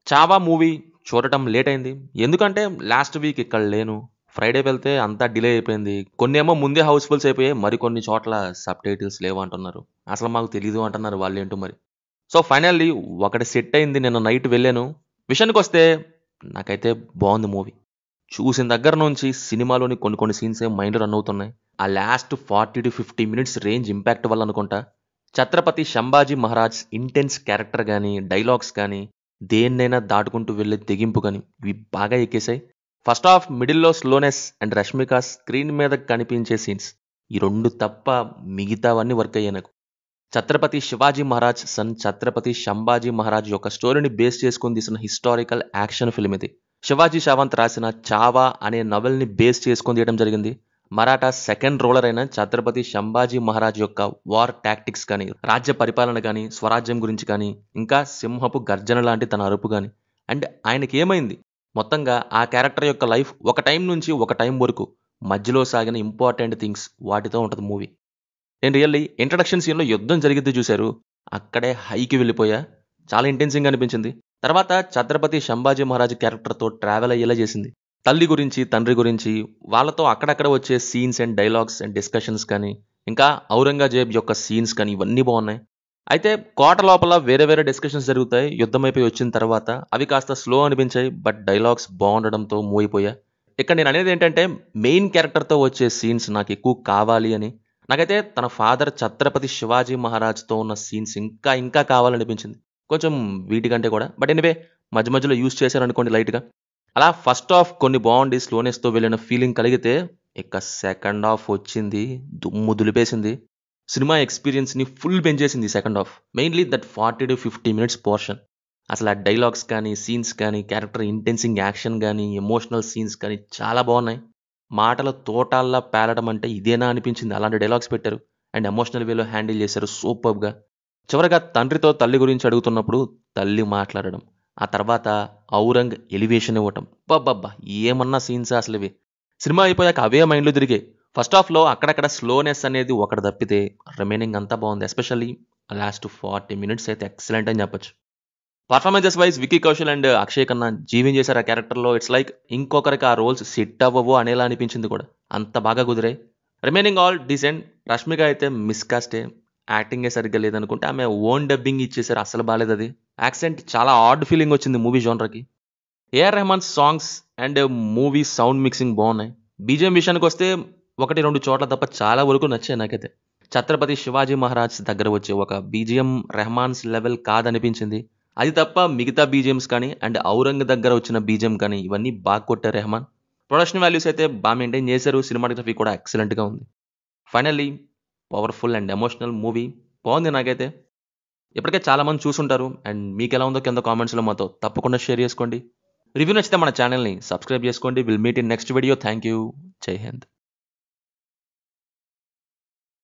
Chhaava movie చూడటం late అయింది. ఎందుకంటే లాస్ట్ వీక్ ఇక్కడ లేను. ఫ్రైడే వెళ్తే అంతా డిలే అయిపోయింది. కొన్నేమో ముందే హౌస్‌ఫుల్స్ అయిపోయాయి. మరికొన్ని చోట్ల సబ్‌టైటిల్స్ లేవంటున్నారు. అసలు మాకు తెలీదు అంటున్నారు వాళ్ళేంటో మరి. సో, ఫైనల్లీ ఒకటి సెట్ అయింది. నిన్న నైట్ వెళ్ళాను. విషయానికొస్తే నాకైతే బావుంది మూవీ. చూసిన దగ్గర నుంచి సినిమాలోని కొన్ని కొన్ని సీన్సే మైండ్‌లో రన్ అవుతున్నాయి. ఆ లాస్ట్ 40-50 మినిట్స్ రేంజ్ ఇంపాక్ట్ వల్ల అనుకుంటా. 'ఛత్రపతి సంభాజీ మహారాజ్' ఇంటెన్స్ క్యారెక్టర్ గాని, డైలాగ్స్ గాని, దేన్నైనా దాటుకుంటూ వెళ్ళే తెగింపు గాని, ఇవి బాగా ఎక్కేసాయి. ఫస్ట్ హాఫ్ మిడిల్‌లో స్లోనెస్ అండ్ 'రష్మిక' స్క్రీన్ మీద కనిపించే సీన్స్. ఈ 2 తప్ప మిగతావన్నీ వర్క్ అయ్యాయి నాకు. 'ఛత్రపతి శివాజీ మహారాజ్' సన్ 'ఛత్రపతి సంభాజీ మహారాజ్' యొక్క స్టోరీని బేస్ చేసుకొని తీసిన హిస్టారికల్ యాక్షన్ ఫిల్మ్ ఇది. శివాజీ సావంత్ రాసిన 'చావా' అనే నవల్‌ని బేస్ చేసుకొని తీయడం జరిగింది. మరాఠా సెకండ్ రూలర్ అయిన ఛత్రపతి సంభాజీ మహారాజ్ యొక్క వార్ టాక్టిక్స్ కానీ, రాజ్య పరిపాలన కానీ, స్వరాజ్యం గురించి కానీ, ఇంకా సింహపు గర్జన లాంటి తన అరుపు గాని, అండ్ ఆయనకేమైంది? మొత్తంగా ఆ క్యారెక్టర్ యొక్క లైఫ్ ఒక టైం నుంచి ఒక టైం వరకు మధ్యలో సాగిన ఇంపార్టెంట్ థింగ్స్ వాటితో ఉంటది మూవీ. నేను రియల్లీ ఇంట్రడక్షన్ సీన్‌లో యుద్ధం జరిగిద్ది చూసారు, అక్కడే హైకి వెళ్ళిపోయా. చాలా ఇంటెన్సింగ్‌గా అనిపించింది. తర్వాత ఛత్రపతి సంభాజీ మహారాజ్ క్యారెక్టర్‌తో ట్రావెల్ అయ్యేలా చేసింది. తల్లి గురించి, తండ్రి గురించి, వాళ్ళతో అక్కడక్కడ వచ్చే scenes and dialogues and discussions కానీ, ఇంకా ఔరంగజేబ్ యొక్క సీన్స్ కానీ ఇవన్నీ బాగున్నాయి. అయితే కోట లోపల వేరే వేరే డిస్కషన్స్ జరుగుతాయి. యుద్ధం అయిపోయి వచ్చిన తర్వాత అవి కాస్త స్లో అనిపించాయి. బట్ డైలాగ్స్ బాగుండడంతో మూవ్ అయిపోయా. ఇక్కడ నేను అనేది ఏంటంటే మెయిన్ క్యారెక్టర్‌తో వచ్చే సీన్స్ నాకు ఎక్కువ కావాలి అని. నాకైతే తన ఫాదర్ ఛత్రపతి శివాజీ మహారాజ్‌తో ఉన్న సీన్స్ ఇంకా ఇంకా కావాలనిపించింది. కొంచెం వీటికంటే కూడా. బట్ ఎనీవే మధ్య మధ్యలో యూజ్ చేశారనుకోండి లైట్‌గా. అలా ఫస్ట్ హాఫ్ కొన్ని బాగుండి స్లోనెస్‌తో వెళ్ళిన ఫీలింగ్ కలిగితే, ఇక సెకండ్ హాఫ్ వచ్చింది దుమ్ము దులిపేసింది. సినిమా ఎక్స్‌పీరియన్స్‌ని ఫుల్ పెంచేసింది second half. Mainly that 40-50 minutes portion. అసలు ఆ డైలాగ్స్ కానీ, సీన్స్ కానీ, క్యారెక్టర్ ఇంటెన్సింగ్ యాక్షన్ గానీ, ఎమోషనల్ సీన్స్ కానీ చాలా బాగున్నాయి. మాటల తోటాల్లా పేలడం అంటే ఇదేనా అనిపించింది. అలాంటి డైలాగ్స్ పెట్టారు. అండ్ ఎమోషనల్ వేలో హ్యాండిల్ చేశారు సూపర్బ్‌గా. చివరగా తండ్రితో తల్లి గురించి అడుగుతున్నప్పుడు తల్లి మాట్లాడడం. ఆ తర్వాత ఔరంగ్ ఎలివేషన్ ఇవ్వటం. అబ్బబ్బబ్బా! ఏమన్నా సీన్సా అసలివి. సినిమా అయిపోయాక అవే మైండ్‌లో తిరిగాయి. ఫస్ట్ హాఫ్‌లో అక్కడక్కడ స్లోనెస్ అనేది ఒకటి తప్పితే రిమైనింగ్ అంతా బాగుంది. ఎస్పెషల్లీ లాస్ట్ 40 మినిట్స్ అయితే ఎక్సలెంట్ అని చెప్పొచ్చు. Performances wise Vicky Kaushal and Akshay Khanna జీవించేశారు ఆ క్యారెక్టర్‌లో. ఇట్స్ లైక్ ఇంకొకరికి ఆ రోల్స్ సెట్ అవ్వవు అనేలా అనిపించింది కూడా. అంత బాగా కుదిరాయి. Remaining all decent. రష్మిక అయితే మిస్‌కాస్టే. యాక్టింగే సరిగ్గా లేదనుకుంటే ఆమె ఓన్ డబ్బింగ్ ఇచ్చేసారు. అస్సలు బాలేదది. యాక్సెంట్ చాలా ఆడ్ ఫీలింగ్ వచ్చింది మూవీ జోనర్‌కి. AR Rahman songs and movie sound mixing బాగున్నాయి. బీజీఎం విషయానికొస్తే 1, 2 చోట్ల తప్ప చాలా వరకు నచ్చాయి నాకైతే. 'ఛత్రపతి శివాజీ మహారాజ్' దగ్గర వచ్చే ఒక బీజీఎం రెహమాన్స్ లెవెల్ కాదనిపించింది. అది తప్ప మిగతా బీజీఎమ్స్ కానీ అండ్ 'ఔరంగ్' దగ్గర వచ్చిన బీజీఎం కానీ ఇవన్నీ బాగా కొట్టారు రెహమాన్. ప్రొడక్షన్ వాల్యూస్ అయితే బాగా మెయింటైన్ చేశారు. సినిమాటోగ్రఫీ కూడా ఎక్సలెంట్‌గా ఉంది. Finally powerful and emotional movie. బాగుంది నాకైతే. ఇప్పటికే చాలా మంది చూసుంటారు. అండ్ మీకెలా ఉందో కింద కామెంట్స్‌లో మాతో తప్పకుండా షేర్ చేసుకోండి. రివ్యూ నచ్చితే మన ఛానల్‌ని సబ్స్క్రైబ్ చేసుకోండి. Will meet in next video. Thank you. జై హింద్.